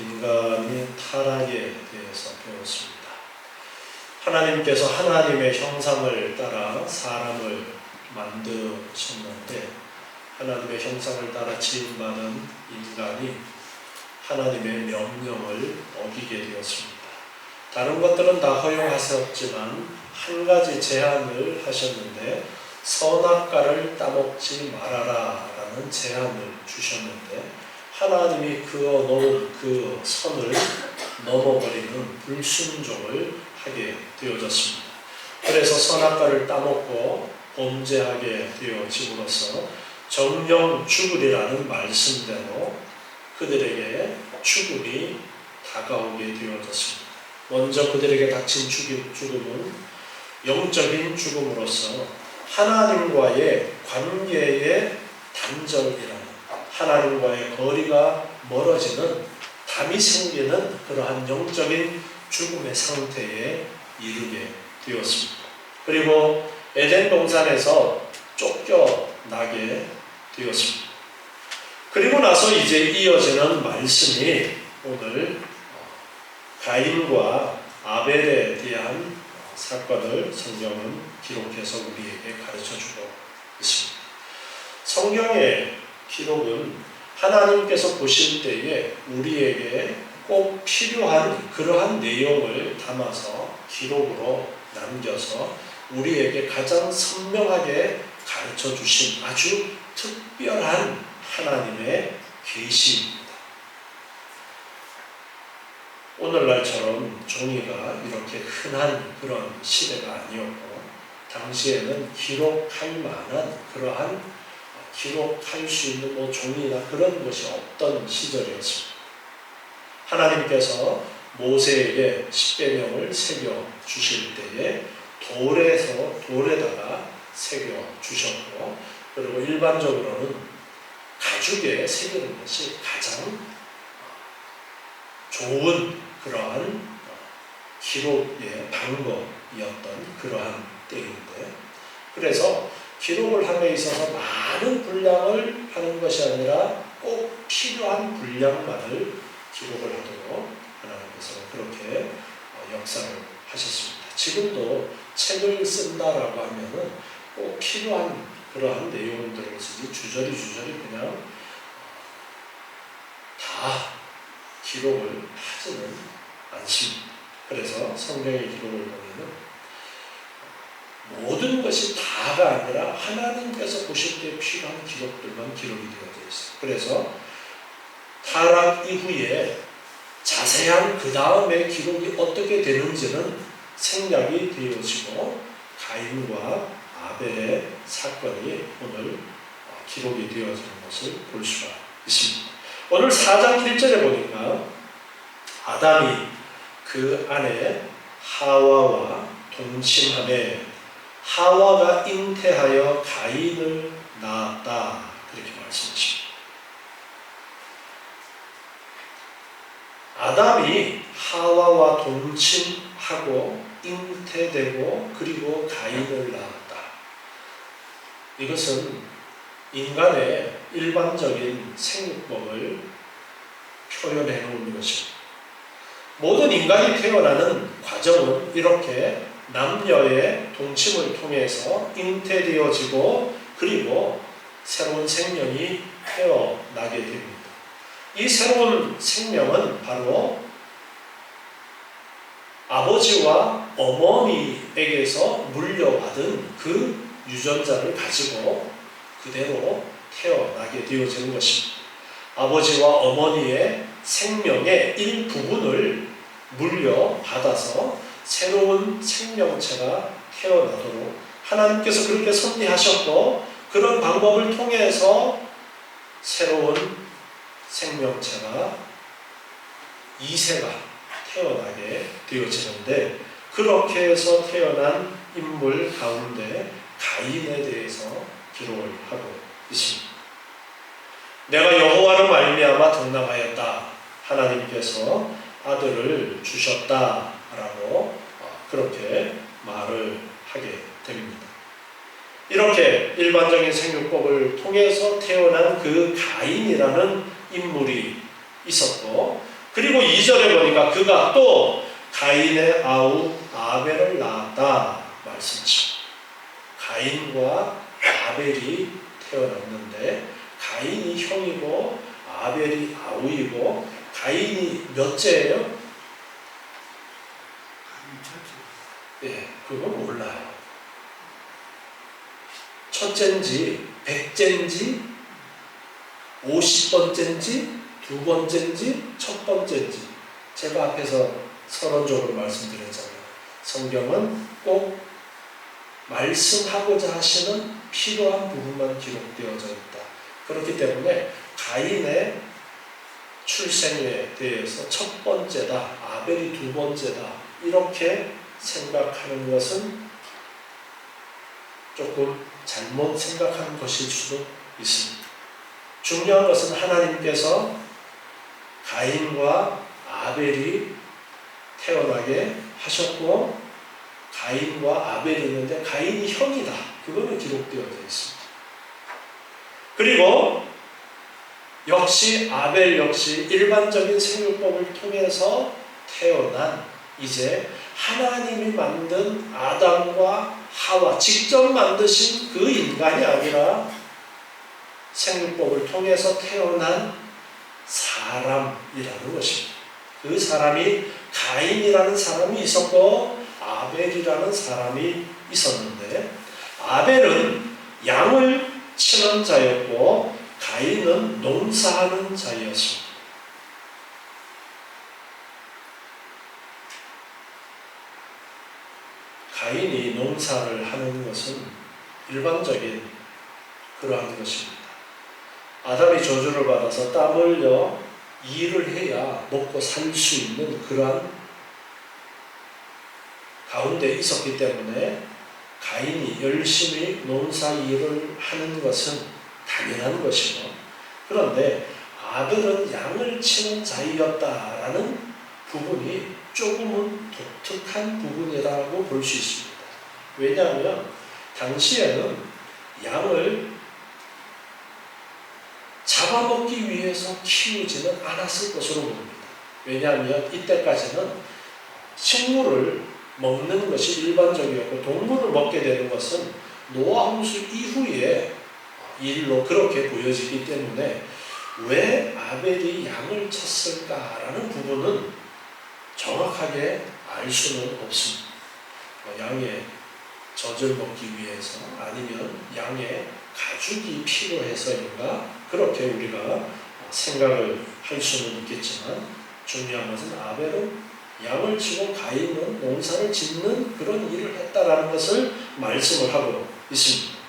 인간이 타락에 대해서 배웠습니다. 하나님께서 하나님의 형상을 따라 사람을 만드셨는데 하나님의 형상을 따라 지음받은 인간이 하나님의 명령을 어기게 되었습니다. 다른 것들은 다 허용하셨지만 한 가지 제한을 하셨는데 선악과를 따먹지 말아라 라는 제한을 주셨는데 하나님이 그어놓은 그 선을 넘어버리는 불순종을 하게 되어졌습니다. 그래서 선악과를 따먹고 범죄하게 되어짐으로써 정령 죽으리라는 말씀대로 그들에게 죽음이 다가오게 되어졌습니다. 먼저 그들에게 닥친 죽음은 영적인 죽음으로서 하나님과의 관계의 단절이라는 하나님과의 거리가 멀어지는 담이 생기는 그러한 영적인 죽음의 상태에 이르게 되었습니다. 그리고 에덴 동산에서 쫓겨나게 되었습니다. 그리고 나서 이제 이어지는 말씀이 오늘 가인과 아벨에 대한 사건을 성경은 기록해서 우리에게 가르쳐주고 있습니다. 성경의 기록은 하나님께서 보실 때에 우리에게 꼭 필요한 그러한 내용을 담아서 기록으로 남겨서 우리에게 가장 선명하게 가르쳐주신 아주 특별한 하나님의 계시입니다. 오늘날처럼 종이가 이렇게 흔한 그런 시대가 아니었고 당시에는 기록할 만한 그러한 기록할 수 있는 종이나 그런 것이 없던 시절이었습니다. 하나님께서 모세에게 십계명을 새겨 주실 때에 돌에다가 새겨 주셨고 그리고 일반적으로는 가죽에 새기는 것이 가장 좋은 그러한 기록의 방법이었던 그러한 때인데 그래서 기록을 함에 있어서 많은 분량을 하는 것이 아니라 꼭 필요한 분량만을 기록을 하도록 하나님께서 그렇게 역사를 하셨습니다. 지금도 책을 쓴다라고 하면은 꼭 필요한 그러한 내용들을 쓰지 주저리 그냥 다 기록을 하지는 않습니다. 그래서 성경의 기록을 보면은 모든 것이 다가 아니라 하나님께서 보실 때 필요한 기록들만 기록이 되어져 있어요. 그래서 타락 이후에 자세한 그 다음에 기록이 어떻게 되는지는 생략이 되어지고 가인과 아벨의 사건이 오늘 기록이 되어지는 것을 볼 수가 있습니다. 오늘 4장 1절에 보니까 아담이 그 아내 하와와 동침하매 하와가 잉태하여 가인을 낳았다 그렇게 말씀하십니다. 아담이 하와와 동침하고 잉태되고 그리고 가인을 낳았다. 이것은 인간의 일반적인 생육법을 표현해 놓은 것입니다. 모든 인간이 태어나는 과정은 이렇게 남녀의 동침을 통해서 잉태되어지고 그리고 새로운 생명이 태어나게 됩니다. 이 새로운 생명은 바로 아버지와 어머니에게서 물려받은 그 유전자를 가지고 그대로 태어나게 되어지는 것입니다. 아버지와 어머니의 생명의 일부분을 물려받아서 새로운 생명체가 태어나도록 하나님께서 그렇게 섭리하셨고 그런 방법을 통해서 새로운 생명체가 이세가 태어나게 되어지는데 그렇게 해서 태어난 인물 가운데 가인에 대해서 기록을 하고 있습니다. 내가 여호와로 말미암아 등남하였다. 하나님께서 아들을 주셨다라고 그렇게 말을 하게 됩니다. 이렇게 일반적인 생육법을 통해서 태어난 그 가인이라는 인물이 있었고 그리고 2절에 보니까 그가 또 가인의 아우 아벨을 낳았다 말씀하십니다. 가인과 아벨이 태어났는데 가인이 형이고 아벨이 아우이고 가인이 몇째예요? 예, 그건 몰라요. 첫째인지 100째인지 50번째인지 두 번째인지 첫 번째인지 제가 앞에서 서론적으로 말씀드렸잖아요. 성경은 꼭 말씀하고자 하시는 필요한 부분만 기록되어져 있다. 그렇기 때문에 가인의 출생에 대해서 첫 번째다, 아벨이 두 번째다 이렇게 생각하는 것은 조금 잘못 생각하는 것일 수도 있습니다. 중요한 것은 하나님께서 가인과 아벨이 태어나게 하셨고 가인과 아벨이 있는데 가인이 형이다. 그거는 기록되어 있습니다. 그리고 역시 아벨 역시 일반적인 생육법을 통해서 태어난 이제 하나님이 만든 아담과 하와 직접 만드신 그 인간이 아니라 생육법을 통해서 태어난 사람이라는 것입니다. 그 사람이 가인이라는 사람이 있었고 아벨이라는 사람이 있었는데 아벨은 양을 치는 자였고 가인은 농사하는 자였습니다. 가인이 농사를 하는 것은 일반적인 그러한 것입니다. 아담이 저주를 받아서 땀 흘려 일을 해야 먹고 살 수 있는 그러한 가운데 있었기 때문에 가인이 열심히 농사 일을 하는 것은 당연한 것이고 그런데 아벨은 양을 치는 자이었다라는 부분이 조금은 독특한 부분이라고 볼 수 있습니다. 왜냐하면 당시에는 양을 잡아먹기 위해서 키우지는 않았을 것으로 봅니다. 왜냐하면 이때까지는 식물을 먹는 것이 일반적이었고 동물을 먹게 되는 것은 노아 홍수 이후의 일로 그렇게 보여지기 때문에 왜 아벨이 양을 쳤을까라는 부분은 정확하게 알 수는 없습니다. 양의 젖을 먹기 위해서 아니면 양의 가죽이 필요해서인가 그렇게 우리가 생각을 할 수는 있겠지만 중요한 것은 아벨은 양을 치고 가인은 농사를 짓는 그런 일을 했다라는 것을 말씀을 하고 있습니다.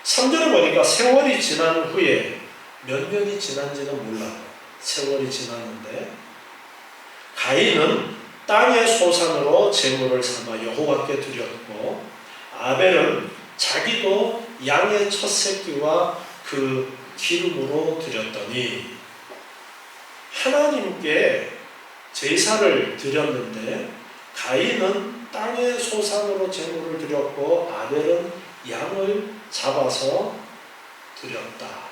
3절을 보니까 세월이 지난 후에 몇 년이 지난지는 몰라요. 세월이 지났는데 가인은 땅의 소산으로 제물을 삼아 여호와께 드렸고 아벨은 자기도 양의 첫 새끼와 그 기름으로 드렸더니 하나님께 제사를 드렸는데 가인은 땅의 소산으로 제물을 드렸고 아벨은 양을 잡아서 드렸다.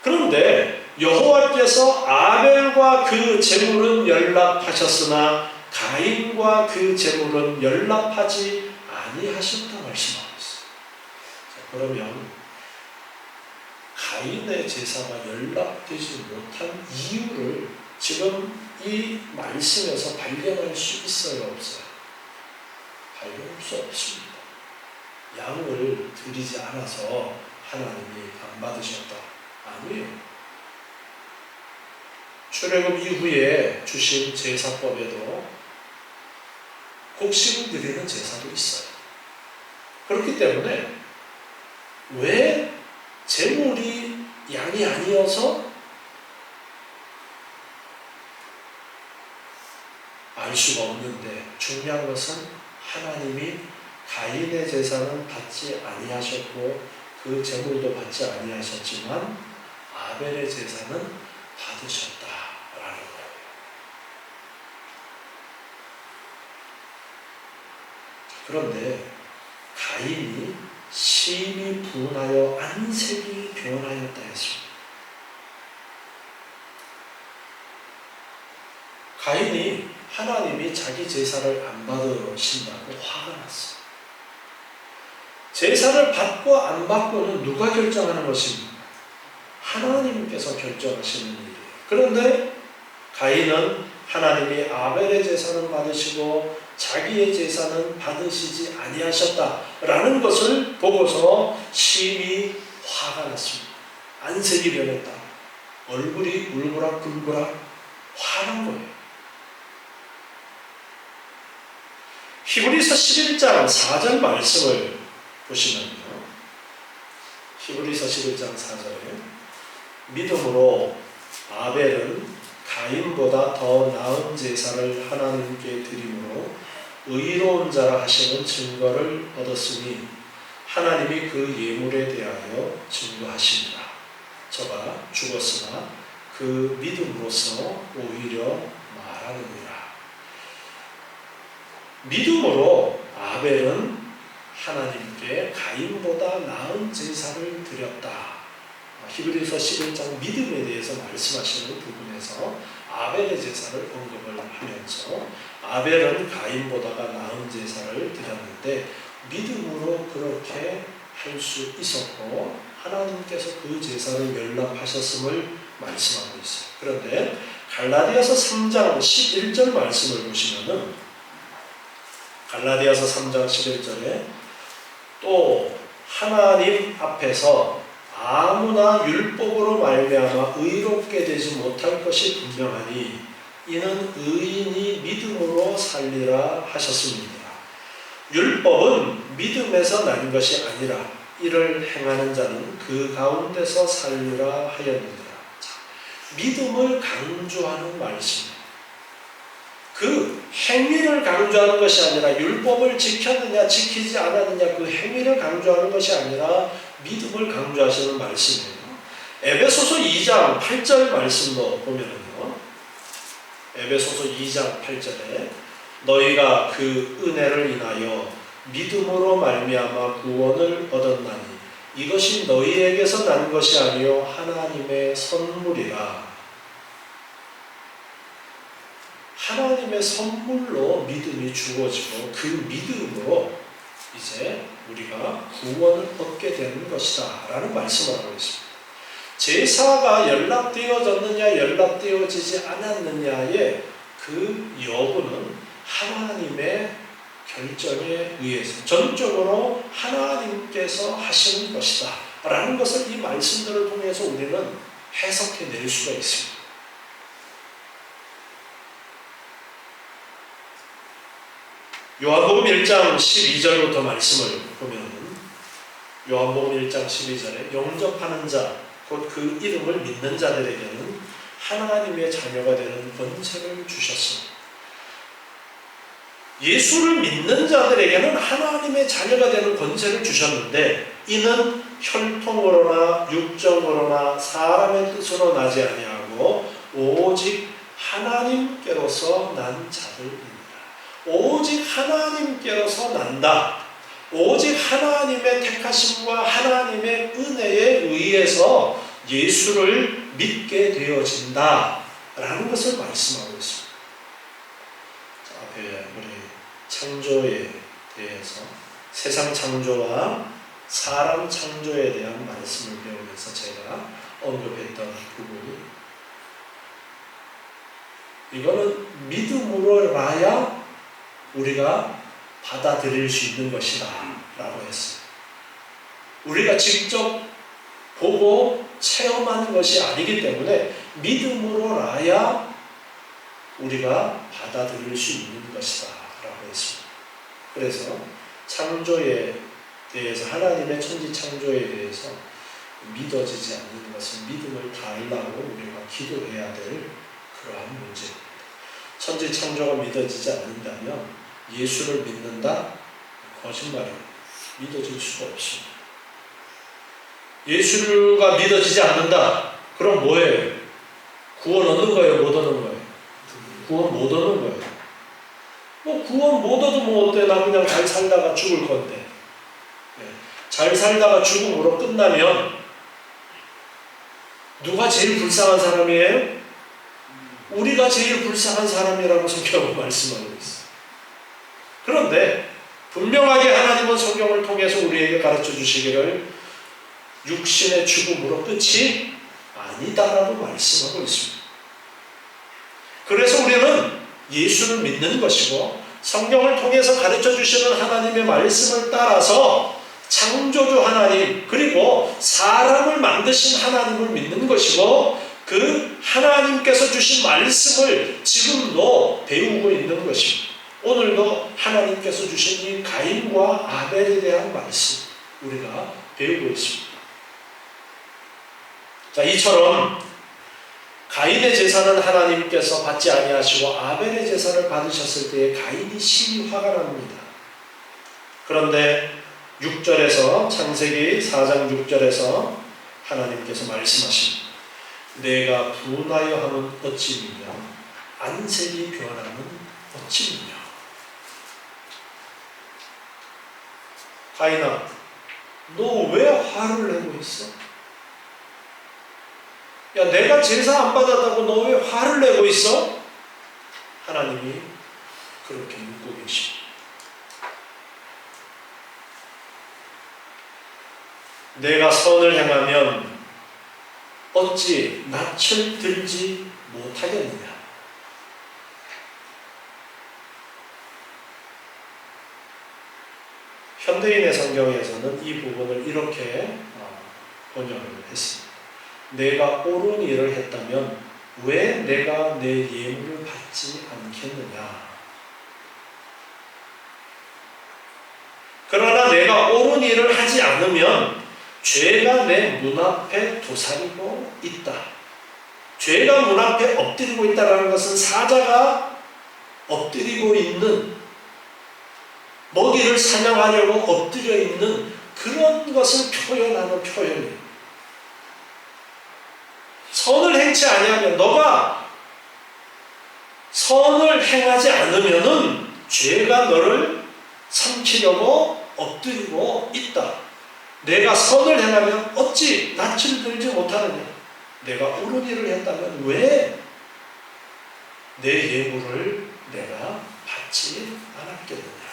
그런데 여호와께서 아벨과 그 제물은 연락하셨으나 가인과 그 제물은 연락하지 아니하셨다 말씀하고 있어요. 그러면 가인의 제사가 연락되지 못한 이유를 지금 이 말씀에서 발견할 수 있어요, 없어요? 발견할 수 없습니다. 양을 드리지 않아서 하나님이 안 받으셨다. 아니에요. 출애굽 이후에 주신 제사법에도 곡식을 드리는 제사도 있어요. 그렇기 때문에 왜 제물이 양이 아니어서 알 수가 없는데 중요한 것은 하나님이 가인의 제사는 받지 아니하셨고 그 제물도 받지 아니하셨지만 아벨의 제사는 받으셨다라는 거예요. 그런데 가인이 심히 분하여 안색이 변하였다 했습니다. 가인이 하나님이 자기 제사를 안 받으신다고 화가 났어요. 제사를 받고 안 받고는 누가 결정하는 것입니까? 하나님께서 결정하시는 일이에요. 그런데 가인은 하나님이 아벨의 제사는 받으시고 자기의 제사는 받으시지 아니하셨다라는 것을 보고서 심히 화가 났습니다. 안색이 변했다. 얼굴이 울그락불그락 화난 거예요. 히브리서 11장 4절 말씀을 보시면요. 히브리서 11장 4절에 믿음으로 아벨은 가인보다 더 나은 제사를 하나님께 드림으로 의로운 자라 하시는 증거를 얻었으니 하나님이 그 예물에 대하여 증거하십니다. 저가 죽었으나 그 믿음으로써 오히려 말하느니라. 믿음으로 아벨은 하나님께 가인보다 나은 제사를 드렸다. 히브리서 11장 믿음에 대해서 말씀하시는 부분에서 아벨의 제사를 언급을 하면서 아벨은 가인보다가 나은 제사를 드렸는데 믿음으로 그렇게 할 수 있었고 하나님께서 그 제사를 연락하셨음을 말씀하고 있어요. 그런데 갈라디아서 3장 11절 말씀을 보시면은 갈라디아서 3장 11절에 또 하나님 앞에서 아무나 율법으로 말미암아 의롭게 되지 못할 것이 분명하니 이는 의인이 믿음으로 살리라 하셨습니다. 율법은 믿음에서 난 것이 아니라 이를 행하는 자는 그 가운데서 살리라 하였느니라. 믿음을 강조하는 말씀입니다. 그 행위를 강조하는 것이 아니라 율법을 지켰느냐 지키지 않았느냐 그 행위를 강조하는 것이 아니라 믿음을 강조하시는 말씀이에요. 에베소서 2장 8절 말씀도 보면은요. 에베소서 2장 8절에 너희가 그 은혜를 인하여 믿음으로 말미암아 구원을 얻었나니 이것이 너희에게서 난 것이 아니요 하나님의 선물이라. 하나님의 선물로 믿음이 주어지고 그 믿음으로 이제 우리가 구원을 얻게 되는 것이다 라는 말씀을 하고 있습니다. 제사가 연락되어졌느냐 연락되어지지 않았느냐의 그 여부는 하나님의 결정에 의해서 전적으로 하나님께서 하시는 것이다 라는 것을 이 말씀들을 통해서 우리는 해석해낼 수가 있습니다. 요한복음 1장 12절부터 말씀을 보면 요한복음 1장 12절에 영접하는 자, 곧 그 이름을 믿는 자들에게는 하나님의 자녀가 되는 권세를 주셨습니다. 예수를 믿는 자들에게는 하나님의 자녀가 되는 권세를 주셨는데 이는 혈통으로나 육정으로나 사람의 뜻으로 나지 아니하고 오직 하나님께로서 난 자들입니다. 오직 하나님께로서 난다. 오직 하나님의 택하심과 하나님의 은혜에 의해서 예수를 믿게 되어진다 라는 것을 말씀하고 있습니다. 자, 앞에 우리 창조에 대해서 세상 창조와 사람 창조에 대한 말씀을 배우면서 제가 언급했던 부분이 이거는 믿음으로라야 우리가 받아들일 수 있는 것이다 라고 했어요. 우리가 직접 보고 체험하는 것이 아니기 때문에 믿음으로라야 우리가 받아들일 수 있는 것이다 라고 했습니다. 그래서 창조에 대해서 하나님의 천지 창조에 대해서 믿어지지 않는 것은 믿음을 달라고 우리가 기도해야 될 그러한 문제입니다. 천지 창조가 믿어지지 않는다면 예수를 믿는다? 거짓말이에요. 믿어질 수가 없습니다. 예수가 믿어지지 않는다? 그럼 뭐예요? 구원 얻는 거예요? 못 얻는 거예요? 구원 못 얻는 거예요. 뭐 구원 못 얻으면 어때? 나 그냥 잘 살다가 죽을 건데. 잘 살다가 죽음으로 끝나면 누가 제일 불쌍한 사람이에요? 우리가 제일 불쌍한 사람이라고 성경은 말씀하고 있어요. 그런데 분명하게 하나님은 성경을 통해서 우리에게 가르쳐 주시기를 육신의 죽음으로 끝이 아니다라고 말씀하고 있습니다. 그래서 우리는 예수를 믿는 것이고 성경을 통해서 가르쳐 주시는 하나님의 말씀을 따라서 창조주 하나님 그리고 사람을 만드신 하나님을 믿는 것이고 그 하나님께서 주신 말씀을 지금도 배우고 있는 것입니다. 오늘도 하나님께서 주신 이 가인과 아벨에 대한 말씀 우리가 배우고 있습니다. 자, 이처럼 가인의 제사는 하나님께서 받지 아니하시고 아벨의 제사를 받으셨을 때에 가인이 심히 화가 납니다. 그런데 6절에서 창세기 4장 6절에서 하나님께서 말씀하십니다. 내가 분하여 하면 어찌 미며 안색이 변하면 어찌 미며. 가인아, 너 왜 화를 내고 있어? 야, 내가 제사 안 받았다고 너 왜 화를 내고 있어? 하나님이 그렇게 묻고 계십니다. 내가 선을 행하면 어찌 낯을 들지 못하겠느냐? 현대인의 성경에서는 이 부분을 이렇게 번역을 했습니다. 내가 옳은 일을 했다면 왜 내가 내 예물을 받지 않겠느냐? 그러나 내가 옳은 일을 하지 않으면 죄가 내 문 앞에 도사리고 있다. 죄가 문 앞에 엎드리고 있다는 것은 사자가 엎드리고 있는 먹이를 사냥하려고 엎드려 있는 그런 것을 표현하는 표현이에요. 선을 행치 아니하면 너가 선을 행하지 않으면은 죄가 너를 삼키려고 엎드리고 있다. 내가 선을 행하면 어찌 낯을 들지 못하느냐? 내가 옳은 일을 했다면 왜 내 예물을 내가 받지 않았겠느냐?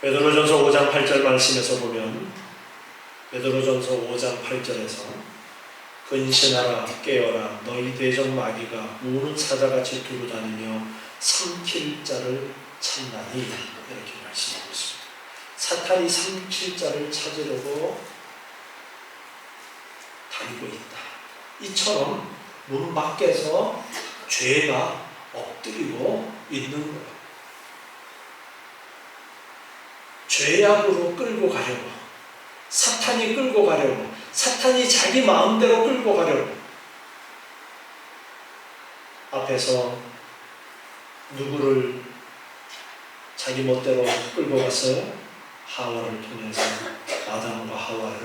베드로전서 5장 8절 말씀에서 보면 베드로전서 5장 8절에서 근신하라 깨어라 너희 대적 마귀가 우는 사자같이 두루다니며 삼킬 자를 찾나니 이렇게 말씀하고 있습니다. 사탄이 삼킬 자를 찾으려고 다니고 있다. 이처럼 문 밖에서 죄가 엎드리고 있는 거예요. 죄악으로 끌고 가려고 사탄이 끌고 가려고 사탄이 자기 마음대로 끌고 가려고 앞에서 누구를 자기 멋대로 끌고 갔어요? 하와를 통해서 아담과 하와를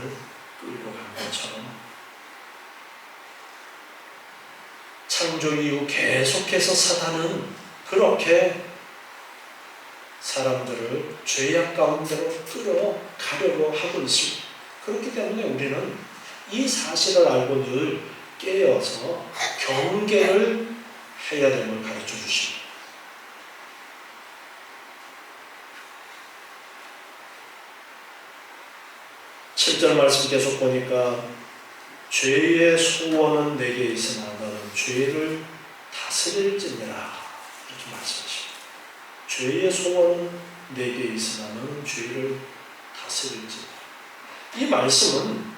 끌고 간 것처럼 창조 이후 계속해서 사탄은 그렇게 사람들을 죄악 가운데로 끌어가려고 하고 있습니다. 그렇기 때문에 우리는 이 사실을 알고 늘 깨어서 경계를 해야 됨을 가르쳐 주십니다. 칠 절 말씀 계속 보니까 죄의 소원은 내게 있으나 너는 죄를 다스릴지니라 이렇게 말씀하십니다. 죄의 소원은 내게 있으나 너는 죄를 다스릴지니라. 이 말씀은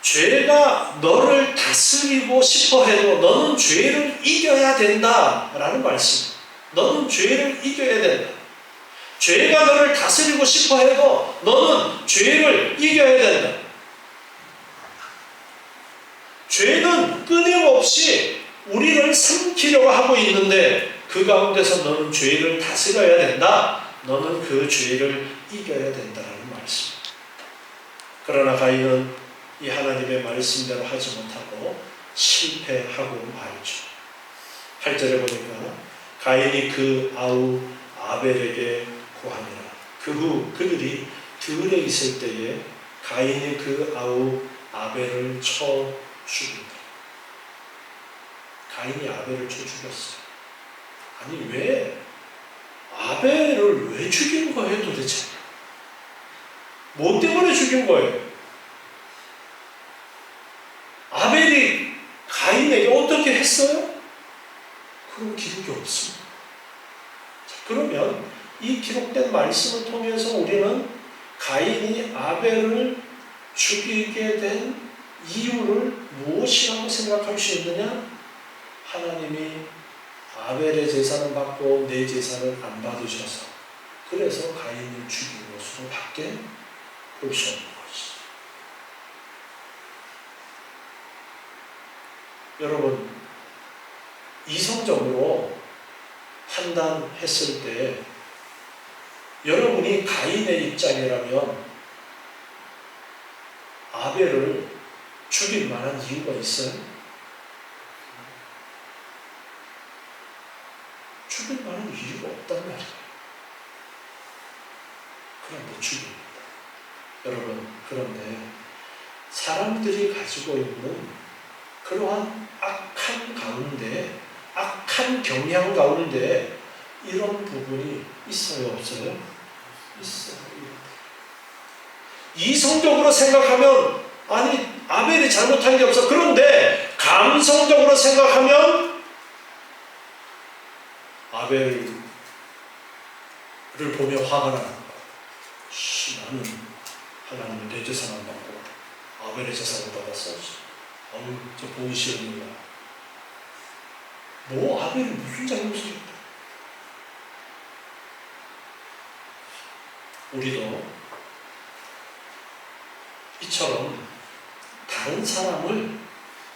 죄가 너를 다스리고 싶어 해도 너는 죄를 이겨야 된다라는 말씀. 너는 죄를 이겨야 된다. 죄가 너를 다스리고 싶어 해도 너는 죄를 이겨야 된다. 죄는 끊임없이 우리를 삼키려고 하고 있는데 그 가운데서 너는 죄를 다스려야 된다. 너는 그 죄를 이겨야 된다라는 말씀. 그러나 가인은 이 하나님의 말씀대로 하지 못하고 실패하고 말이죠. 8절에 보니까 가인이 그 아우 아벨에게 고하니라. 그 후 그들이 들에 있을 때에 가인이 그 아우 아벨을 쳐 죽인다. 가인이 아벨을 쳐 죽였어요. 아니 왜 아벨을 왜 죽인 거예요 도대체? 뭐 때문에 죽인 거예요? 아벨이 가인에게 어떻게 했어요? 그런 기록이 없습니다. 자, 그러면 이 기록된 말씀을 통해서 우리는 가인이 아벨을 죽이게 된 이유를 무엇이라고 생각할 수 있느냐? 하나님이 아벨의 제사는 받고 내 제사는 안 받으셔서 그래서 가인을 죽인 것으로 밖에 볼 수 없는 것이죠. 여러분, 이성적으로 판단했을 때 여러분이 가인의 입장이라면 아벨을 죽일 만한 이유가 있어요? 죽일 만한 이유가 없단 말이에요. 그럼 못 죽입니다. 여러분, 그런데 사람들이 가지고 있는 그러한 악한 가운데, 악한 경향 가운데 이런 부분이 있어요, 없어요? 있어요. 이성적으로 생각하면 아니 아벨이 잘못한 게 없어. 그런데 감성적으로 생각하면 아벨을 보며 화가 나는 거야. 나는 하나님의 내 제사만 받고 아벨의 제사를 받았어. 저 보기 싫은 거야. 뭐 아벨이 무슨 잘못을 했다. 우리도 이처럼 다른 사람을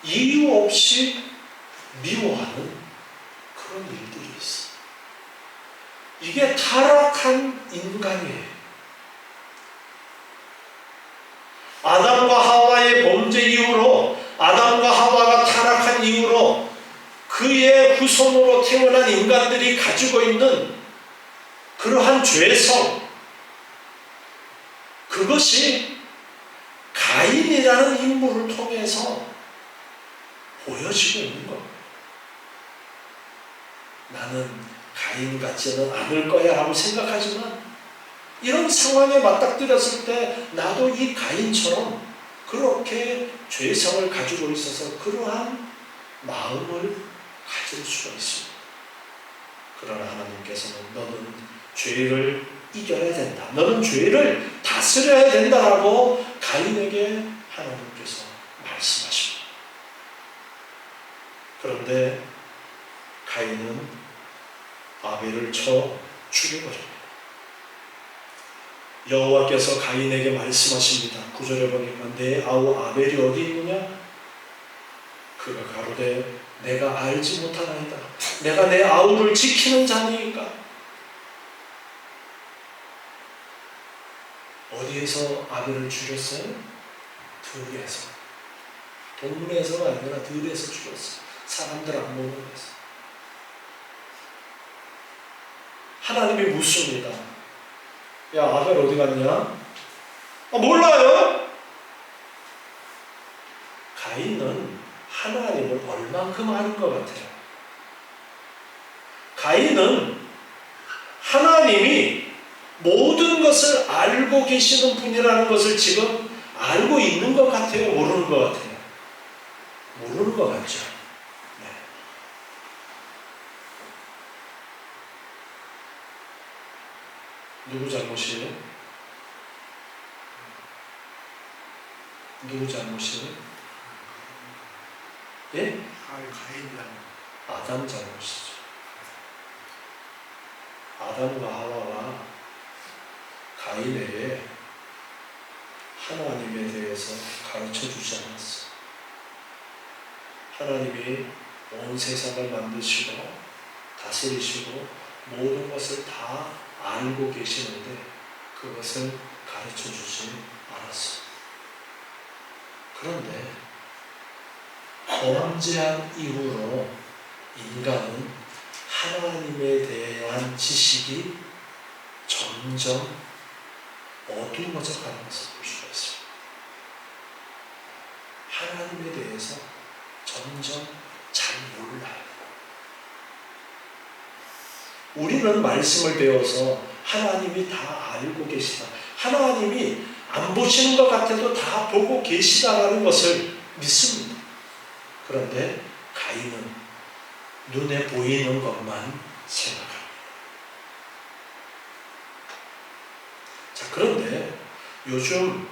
이유 없이 미워하는 그런 일들이 있어. 이게 타락한 인간이에요. 아담과 하와의 범죄 이후로, 아담과 하와가 타락한 이후로 그의 후손으로 태어난 인간들이 가지고 있는 그러한 죄성, 그것이 가인이라는 인물을 통해서 보여지고 있는 겁니다. 나는 가인 같지는 않을 거야 라고 생각하지만 이런 상황에 맞닥뜨렸을 때 나도 이 가인처럼 그렇게 죄성을 가지고 있어서 그러한 마음을 가질 수가 있습니다. 그러나 하나님께서는 너는 죄를 이겨야 된다. 너는 죄를 다스려야 된다라고 가인에게 하나님께서 말씀하십니다. 그런데 가인은 아벨을 쳐 죽여버립니다. 여호와께서 가인에게 말씀하십니다. 9절에 보니까 내 아우 아벨이 어디 있느냐? 그가 가로되 내가 알지 못하나이다. 내가 내 아우를 지키는 자니까. 어디에서 아벨을 죽였어요? 들에서. 동문에서가 아니라 들에서 죽였어요. 사람들 안 보는 데서. 하나님이 묻습니다. 야, 아벨 어디 갔냐? 몰라요. 가인은 하나님을 얼만큼 아는 것 같아요. 가인은 하나님이 모든 것을 알고 계시는 분이라는 것을 지금 알고 있는 것 같아요? 모르는 것 같아요? 모르는 것 같죠? 네. 누구 잘못이에요? 누구 잘못이에요? 예? 아담 잘못이죠. 아담과 하와가 가인에게 하나님에 대해서 가르쳐주지 않았어. 하나님이 온 세상을 만드시고 다스리시고 모든 것을 다 알고 계시는데 그것을 가르쳐주지 않았어. 그런데 범죄한 이후로 인간은 하나님에 대한 지식이 점점 어두워져 가는 것을 볼 수가 있습니다. 하나님에 대해서 점점 잘 몰라요. 우리는 말씀을 배워서 하나님이 다 알고 계시다, 하나님이 안 보시는 것 같아도 다 보고 계시다라는 것을 믿습니다. 그런데 가인은 눈에 보이는 것만 생각합니다. 자, 그런데 요즘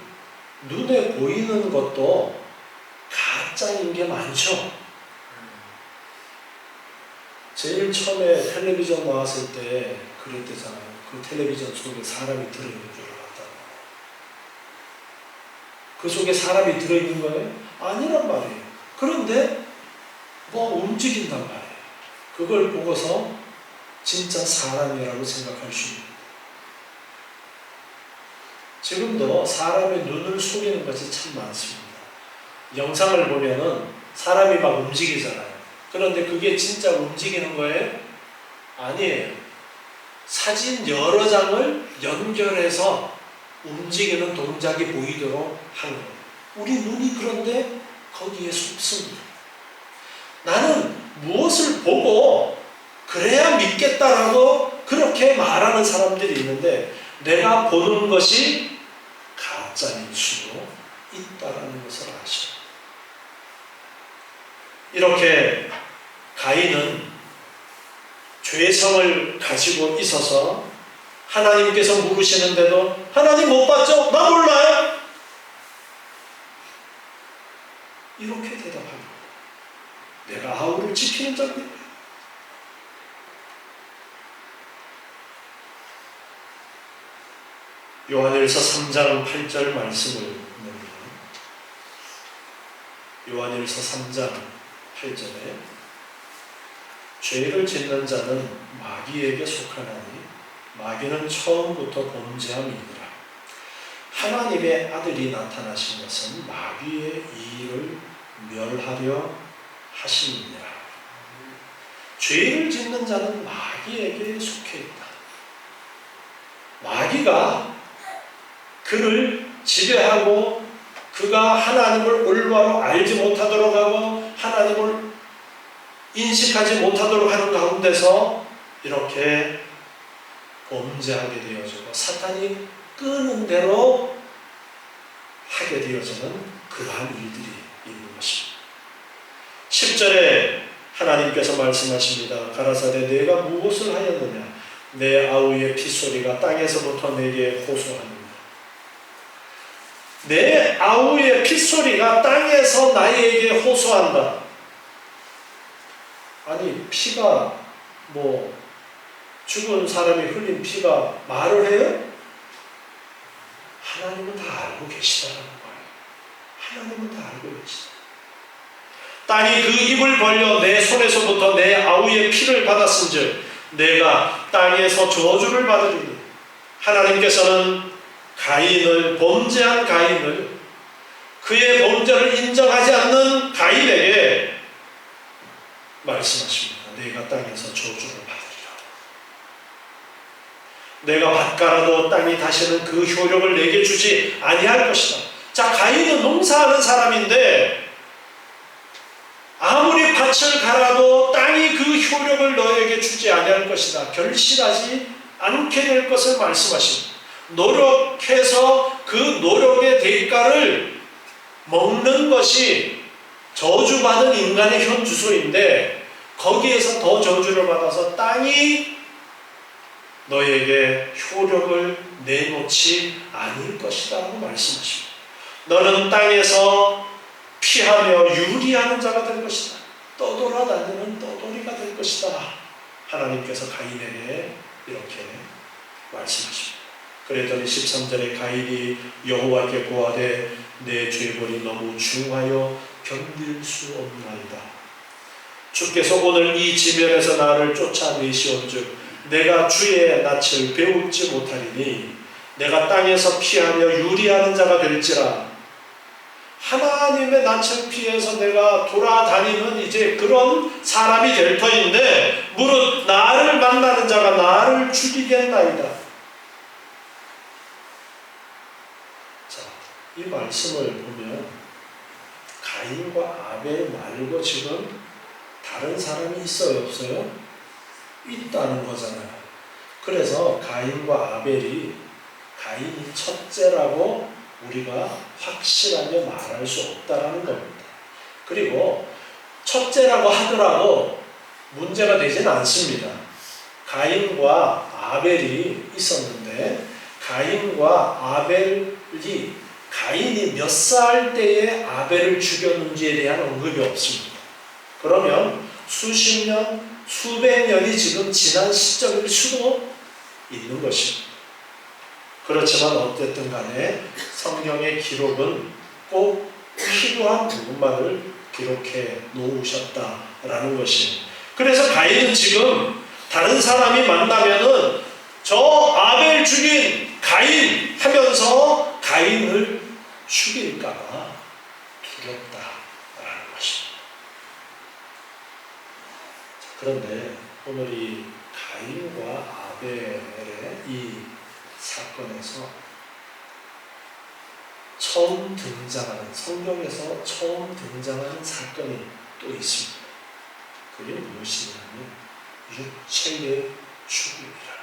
눈에 보이는 것도 가짜인 게 많죠. 제일 처음에 텔레비전 나왔을 때 그랬대잖아요. 그 텔레비전 속에 사람이 들어있는 줄 알았다고. 그 속에 사람이 들어있는 거예요? 아니란 말이에요. 그런데 뭐 움직인단 말이에요. 그걸 보고서 진짜 사람이라고 생각할 수 있는. 지금도 사람의 눈을 속이는 것이 참 많습니다. 영상을 보면은 사람이 막 움직이잖아요. 그런데 그게 진짜 움직이는 거예요? 아니에요. 사진 여러 장을 연결해서 움직이는 동작이 보이도록 한 거예요. 우리 눈이 그런데 거기에 속습니다. 나는 무엇을 보고 그래야 믿겠다라고 그렇게 말하는 사람들이 있는데, 내가 보는 것이 가짜일 수도 있다라는 것을 아시오. 이렇게 가인은 죄성을 가지고 있어서 하나님께서 물으시는데도 하나님 못 봤죠? 나 몰라요? 이렇게 대답합니다. 내가 아우를 지키는 자입니다. 요한일서 3장 8절 말씀을 봅니다. 요한일서 3장 8절에 죄를 짓는 자는 마귀에게 속하나니 마귀는 처음부터 범죄함이니라. 하나님의 아들이 나타나신 것은 마귀의 이의를 멸하려 하심이니라. 죄를 짓는 자는 마귀에게 속해 있다. 마귀가 그를 지배하고 그가 하나님을 올바로 알지 못하도록 하고 하나님을 인식하지 못하도록 하는 가운데서 이렇게 범죄하게 되어지고 사탄이 끄는 대로 하게 되어지는 그러한 일들이 있는 것입니다. 10절에 하나님께서 말씀하십니다. 가라사대 내가 무엇을 하였느냐? 내 아우의 핏소리가 땅에서부터 내게 호소하느니라. 내 아우의 핏소리가 땅에서 나에게 호소한다. 아니, 피가 뭐 죽은 사람이 흘린 피가 말을 해요? 하나님은 다 알고 계시다라는 거예요. 하나님은 다 알고 계시다. 땅이 그 입을 벌려 내 손에서부터 내 아우의 피를 받았은즉 내가 땅에서 저주를 받으리니. 하나님께서는 가인을, 범죄한 가인을, 그의 범죄를 인정하지 않는 가인에게 말씀하십니다. 내가 땅에서 저주를 받으리라. 내가 밭갈아도 땅이 다시는 그 효력을 내게 주지 아니할 것이다. 자, 가인은 농사하는 사람인데 아무리 밭을 갈아도 땅이 그 효력을 너에게 주지 아니할 것이다. 결실하지 않게 될 것을 말씀하십니다. 노력해서 그 노력의 대가를 먹는 것이 저주받은 인간의 현주소인데 거기에서 더 저주를 받아서 땅이 너에게 효력을 내놓지 않을 것이다 라고 말씀하십니다. 너는 땅에서 피하며 유리하는 자가 될 것이다. 떠돌아다니는 떠돌이가 될 것이다. 하나님께서 가인에게 이렇게 말씀하십니다. 그랬더니 13절에 가인이 여호와께 고하되 내 죄벌이 너무 중하여 견딜 수 없나이다. 주께서 오늘 이 지면에서 나를 쫓아내시온즉 내가 주의 낯을 배웁지 못하리니 내가 땅에서 피하며 유리하는 자가 될지라. 하나님의 낯을 피해서 내가 돌아다니는 이제 그런 사람이 될 터인데 무릇 나를 만나는 자가 나를 죽이겠나이다. 자, 이 말씀을 보면 가인과 아벨 말고 지금 다른 사람이 있어요, 없어요? 있다는 거잖아요. 그래서 가인과 아벨이 가인이 첫째라고 우리가 확실하게 말할 수 없다라는 겁니다. 그리고 첫째라고 하더라도 문제가 되지는 않습니다. 가인과 아벨이 있었는데 가인과 아벨이 가인이 몇 살 때에 아벨을 죽였는지에 대한 언급이 없습니다. 그러면 수십 년, 수백 년이 지금 지난 시점일 수도 있는 것입니다. 그렇지만 어쨌든 간에 성경의 기록은 꼭 필요한 부분만을 기록해 놓으셨다라는 것입니다. 그래서 가인은 지금 다른 사람이 만나면은 저 아벨 죽인 가인 하면서 가인을 죽일까봐 두렵다라는 것입니다. 그런데 오늘 이 가인과 아벨의 이 사건에서 처음 등장하는, 성경에서 처음 등장하는 사건이 또 있습니다. 그게 무엇이냐면 육체의 죽음이라는 거예요.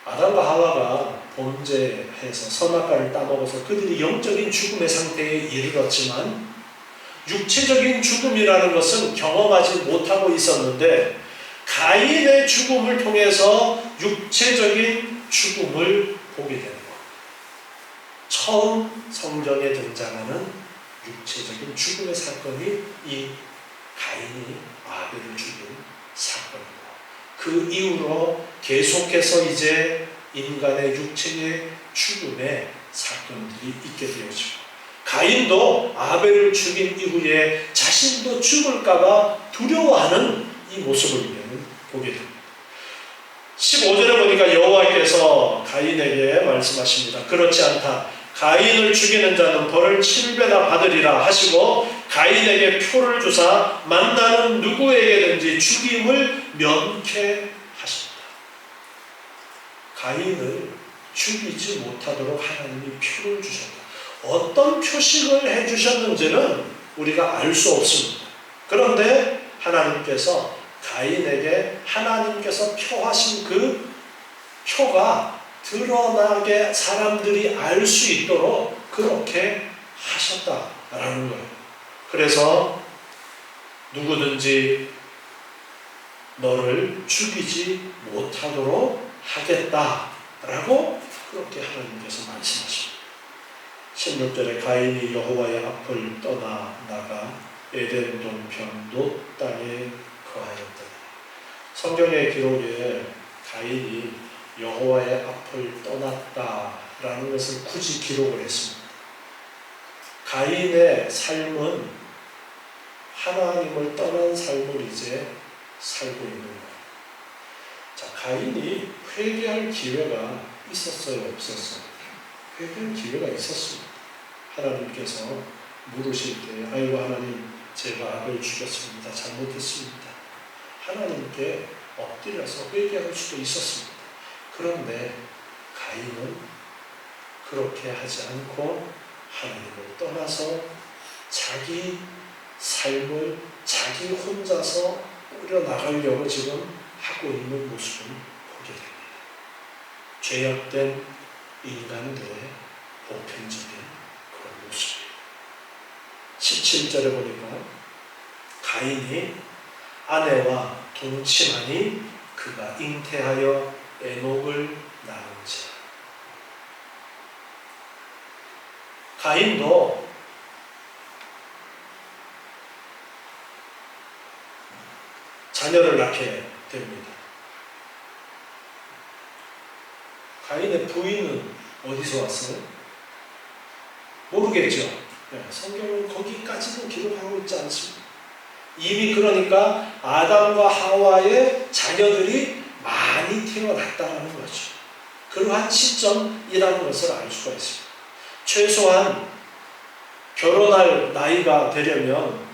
아담과 하와가 범죄해서 선악과를 따먹어서 그들이 영적인 죽음의 상태에 이르렀지만 육체적인 죽음이라는 것은 경험하지 못하고 있었는데 가인의 죽음을 통해서 육체적인 죽음을 보게 되는 것. 처음 성경에 등장하는 육체적인 죽음의 사건이 이 가인이 아벨을 죽인 사건이고, 그 이후로 계속해서 이제 인간의 육체의 죽음의 사건들이 있게 되어지고, 가인도 아벨을 죽인 이후에 자신도 죽을까봐 두려워하는 이 모습을 우리는 보게 됩니다. 15절에 보니까 여호와께서 가인에게 말씀하십니다. 그렇지 않다. 가인을 죽이는 자는 벌을 7배나 받으리라 하시고 가인에게 표를 주사 만나는 누구에게든지 죽임을 면케하셨다. 가인을 죽이지 못하도록 하나님이 표를 주셨다. 어떤 표식을 해주셨는지는 우리가 알 수 없습니다. 그런데 하나님께서 가인에게 하나님께서 표하신 그 표가 드러나게 사람들이 알 수 있도록 그렇게 하셨다라는 거예요. 그래서 누구든지 너를 죽이지 못하도록 하겠다라고 그렇게 하나님께서 말씀하십니다. 16절에 가인이 여호와의 앞을 떠나 나가 에덴 동편 놋 땅에 거하였더니, 성경의 기록에 가인이 여호와의 앞을 떠났다라는 것을 굳이 기록을 했습니다. 가인의 삶은 하나님을 떠난 삶을 이제 살고 있는 거예요. 자, 가인이 회개할 기회가 있었어요, 없었어요? 회개할 기회가 있었습니다. 하나님께서 물으실 때, 아이고 하나님, 제가 아벨 죽였습니다. 잘못했습니다. 하나님께 엎드려서 회개할 수도 있었습니다. 그런데 가인은 그렇게 하지 않고 하나님을 떠나서 자기 삶을 자기 혼자서 꾸려나가려고 지금 하고 있는 모습을 보게 됩니다. 죄악된 인간들의 보편적인 그런 모습이에요. 17절에 보니까 가인이 아내와 동침하니 그가 잉태하여 에녹을 낳은지라. 가인도 자녀를 낳게 됩니다. 가인의 부인은 어디서 왔어요? 모르겠죠. 성경은 거기까지는 기록하고 있지 않습니다. 이미 그러니까 아담과 하와의 자녀들이 많이 태어났다는 거죠. 그러한 시점이라는 것을 알 수가 있습니다. 최소한 결혼할 나이가 되려면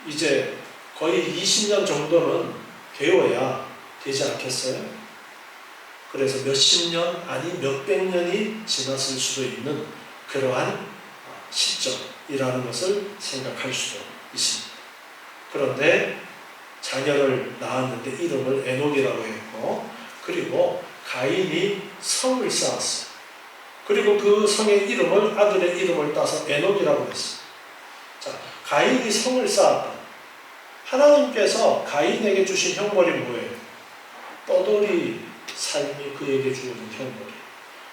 이제 거의 20년 정도는 되어야 되지 않겠어요? 그래서 몇십 년 아니 몇백 년이 지났을 수도 있는 그러한 시점이라는 것을 생각할 수도 있습니다. 그런데 자녀를 낳았는데 이름을 에녹이라고 했고, 그리고 가인이 성을 쌓았어요. 그리고 그 성의 이름을, 아들의 이름을 따서 에녹이라고 했어요. 자, 가인이 성을 쌓았다. 하나님께서 가인에게 주신 형벌이 뭐예요? 떠돌이 삶이 그에게 주어진 형벌이에요.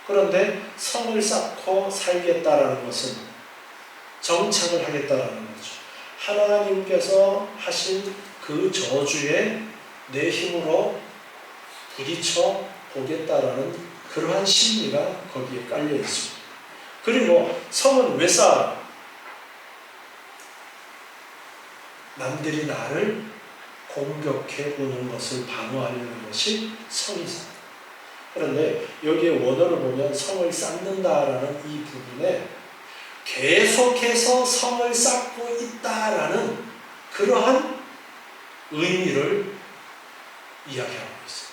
그런데 성을 쌓고 살겠다라는 것은 정착을 하겠다라는 거죠. 하나님께서 하신 그 저주에 내 힘으로 부딪혀 보겠다라는 그러한 심리가 거기에 깔려 있습니다. 그리고 성은 왜 쌓아요? 남들이 나를 공격해 오는 것을 방어하려는 것이 성이다. 그런데 여기에 원어를 보면 성을 쌓는다라는 이 부분에 계속해서 성을 쌓고 있다라는 그러한 의미를 이야기하고 있어요.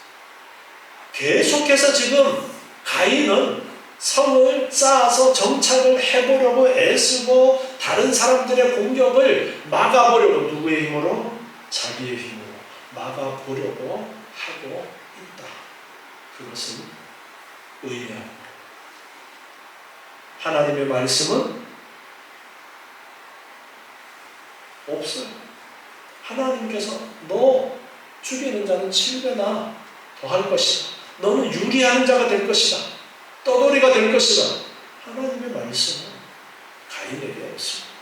계속해서 지금 가인은 성을 쌓아서 정착을 해보려고 애쓰고 다른 사람들의 공격을 막아보려고, 누구의 힘으로? 자기의 힘으로 막아보려고 하고 있다. 그것은 의미합니다. 하나님의 말씀은 없어요. 하나님께서 너 죽이는 자는 7배나 더 할 것이다. 너는 유리하는 자가 될 것이다. 떠돌이가 될 것이다. 하나님의 말씀은 가인에게 없습니다.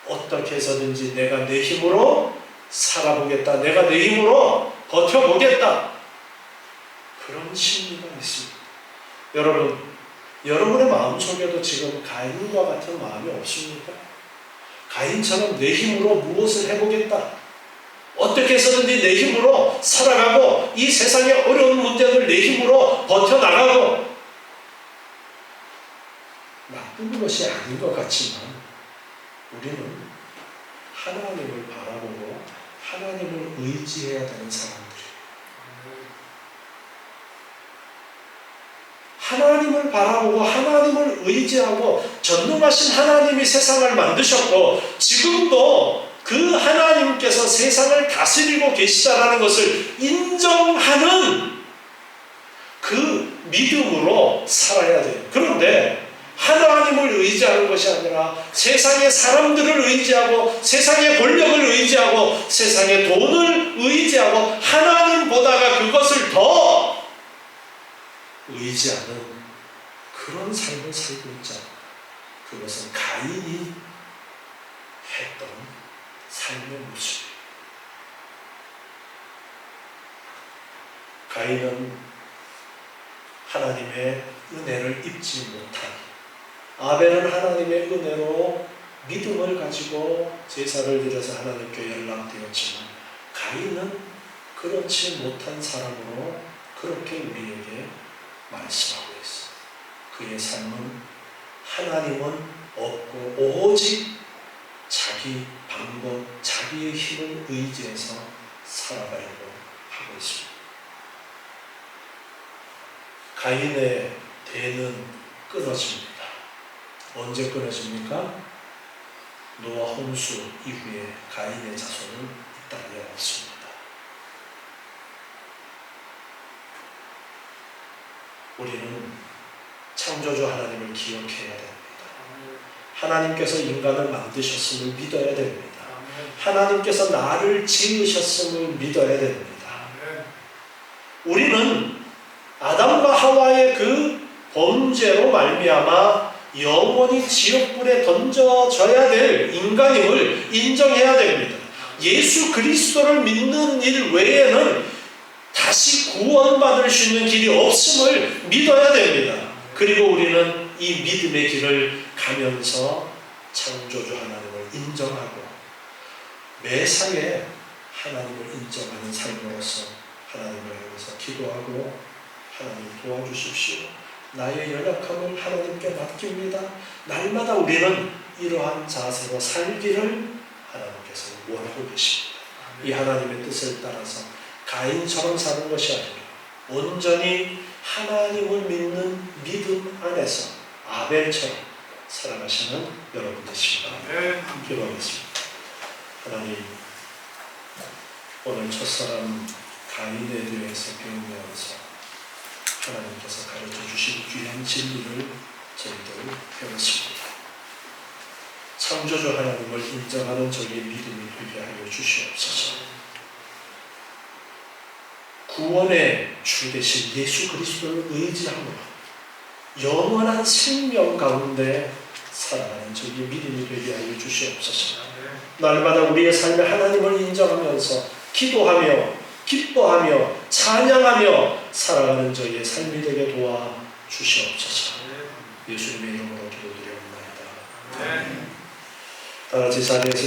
어떻게 해서든지 내가 내 힘으로 살아보겠다. 내가 내 힘으로 버텨보겠다. 그런 심리가 있습니다. 여러분, 여러분의 마음속에도 지금 가인과 같은 마음이 없습니까? 가인처럼 내 힘으로 무엇을 해보겠다. 어떻게 해서든지 내 힘으로 살아가고 이 세상의 어려운 문제를 내 힘으로 버텨나가고, 나쁜 것이 아닌 것 같지만 우리는 하나님을 바라보고 하나님을 의지해야 되는 사람들이에요. 하나님을 바라보고 하나님을 의지하고 전능하신 하나님이 세상을 만드셨고 지금도 그 하나님께서 세상을 다스리고 계시다라는 것을 인정하는 그 믿음으로 살아야 돼요. 그런데 하나님을 의지하는 것이 아니라 세상의 사람들을 의지하고 세상의 권력을 의지하고 세상의 돈을 의지하고 하나님보다가 그것을 더 의지하는 그런 삶을 살고 있잖아요. 그것은 가인이 했던 삶의 모습이에요. 가인은 하나님의 은혜를 입지 못한, 아벨은 하나님의 은혜로 믿음을 가지고 제사를 드려서 하나님께 연락되었지만 가인은 그렇지 못한 사람으로 그렇게 우리에게 말씀하고 있어요. 그의 삶은 하나님은 없고 오직 자기 방법, 자기의 힘을 의지해서 살아가려고 하고 있습니다. 가인의 대는 끊어집니다. 언제 끊어집니까? 노아 홍수 이후에 가인의 자손은 잇따라 없습니다. 우리는 창조주 하나님을 기억해야 됩니다. 하나님께서 인간을 만드셨음을 믿어야 됩니다. 하나님께서 나를 지으셨음을 믿어야 됩니다. 우리는 아담과 하와의 그 범죄로 말미암아 영원히 지옥불에 던져져야 될 인간임을 인정해야 됩니다. 예수 그리스도를 믿는 일 외에는 다시 구원받을 수 있는 길이 없음을 믿어야 됩니다. 그리고 우리는 이 믿음의 길을 가면서 창조주 하나님을 인정하고 매사에 하나님을 인정하는 삶으로서 하나님을 향해서 기도하고 하나님 도와주십시오. 나의 연약함을 하나님께 맡깁니다. 날마다 우리는 이러한 자세로 살기를 하나님께서 원하고 계십니다. 이 하나님의 뜻을 따라서 가인처럼 사는 것이 아니라 온전히 하나님을 믿는 믿음 안에서 아벨처럼 살아가시는 여러분 되시기를 기도하겠습니다. 하나님, 오늘 첫사람 가인에 대해서 배우면서 하나님께서 가르쳐 주신 귀한 진리를 저희들 배웠습니다. 창조주 하나님을 인정하는 저희의 믿음이 되게 하여 주시옵소서. 구원의 주 되신 예수 그리스도를 의지함으로 영원한 생명 가운데 살아가는 저희의 믿음이 되게 하여 주시옵소서. 날마다 우리의 삶에 하나님을 인정하면서 기도하며 기뻐하며 찬양하며 살아가는 저희의 삶이 되게 도와 주시옵소서. 예수님의 이름으로 기도드리옵나이다. 다 같이 자리에서